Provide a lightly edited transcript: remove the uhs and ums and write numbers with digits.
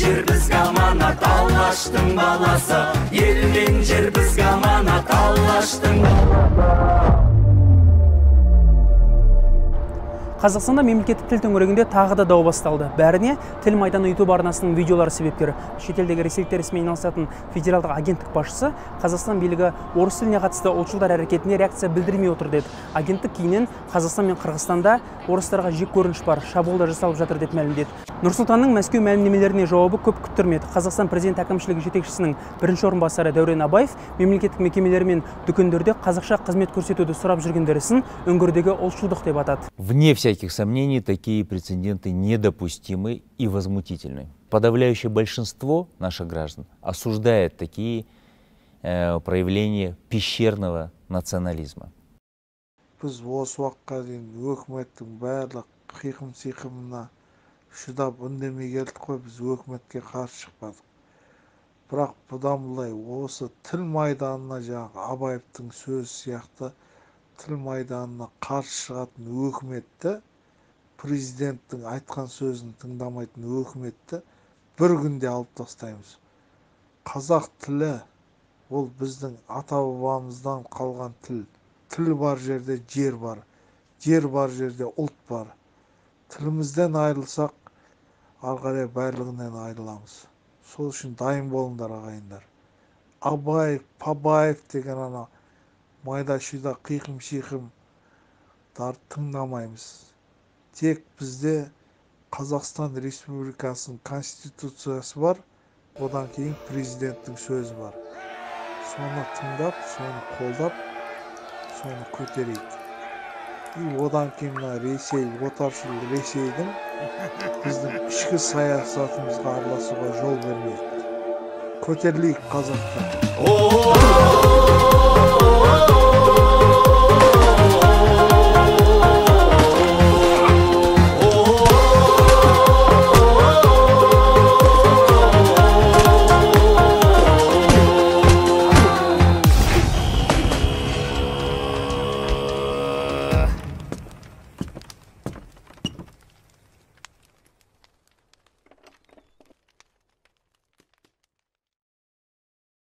жер бізге аманат, Аллаштың баласы. Ел мен жер бізге аманат, Аллаштың баласы. Қазақстанда мемлекеттік тіл төңірегінде тағы да дау басталды. Бәріне Тіл майданы YouTube арнасының видеолары себепкер. Шетелдегі ресейліктер ісімен айналысатын федералдық агенттік басшысы Қазақстан билігі орыс тіліне қатысты ұлтшылдар әрекетіне реакция білдірмей отыр деді. Агенттік кейіннен Қазақстан мен Қырғызстанда орыстарға жек көрініш бар, шабуылдар жасалып жатыр деп мәлімдеді. Нұрсұлтанның Мәскеу мәлімдемелеріне жауабы көп күттірмеді. Қазақстан президент әкімшілігі жетекшісінің бірінші орынбасары Дәурен Абаев мемлекеттік мекемелер мен дүкендерде қазақша қызмет көрсетуді сұрап жүргендер ісін өңірдегі ұлтшылдық деп атады. Вне всяких сомнений, такие прецеденты недопустимы и возмутительны. Подавляющее большинство наших граждан осуждает такие проявления пещерного национализма. Біз осы уақытқа дейін өкіметтің барлық қиқым-сиқымына шыдап үндемей келдік қой, біз өкіметке қарсы шықпадық. Бірақ бұдан былай осы тіл майданына жаңағы Абаевтың сөзі сияқты тіл майданына қарсы шығатын өкіметті, президенттің айтқан сөзін тыңдамайтын өкіметті бір күнде алып тастаймыз. Қазақ тілі ол біздің ата-бабамыздан қалған тіл. Тіл бар жерде жер бар, жер бар жерде ұлт бар. Тілімізден айырылсақ, ары қарай барлығынан айырыламыз. Сол үшін дайын болыңдар ағайындар. Абаев, Пабаев деген ана майда-шүйда қиқым-шиқым тыңдамаймыз. Тек бізде Қазақстан Республикасының конституциясы бар, одан кейін президенттің сөзі бар. Соны тыңдап, соны қолдап, соны көтерейік. Одан кейін Ресей, отаршыл Ресейдің біздің ішкі саясатымызға араласуға жол бермейік. Көтерілейік қазақтар.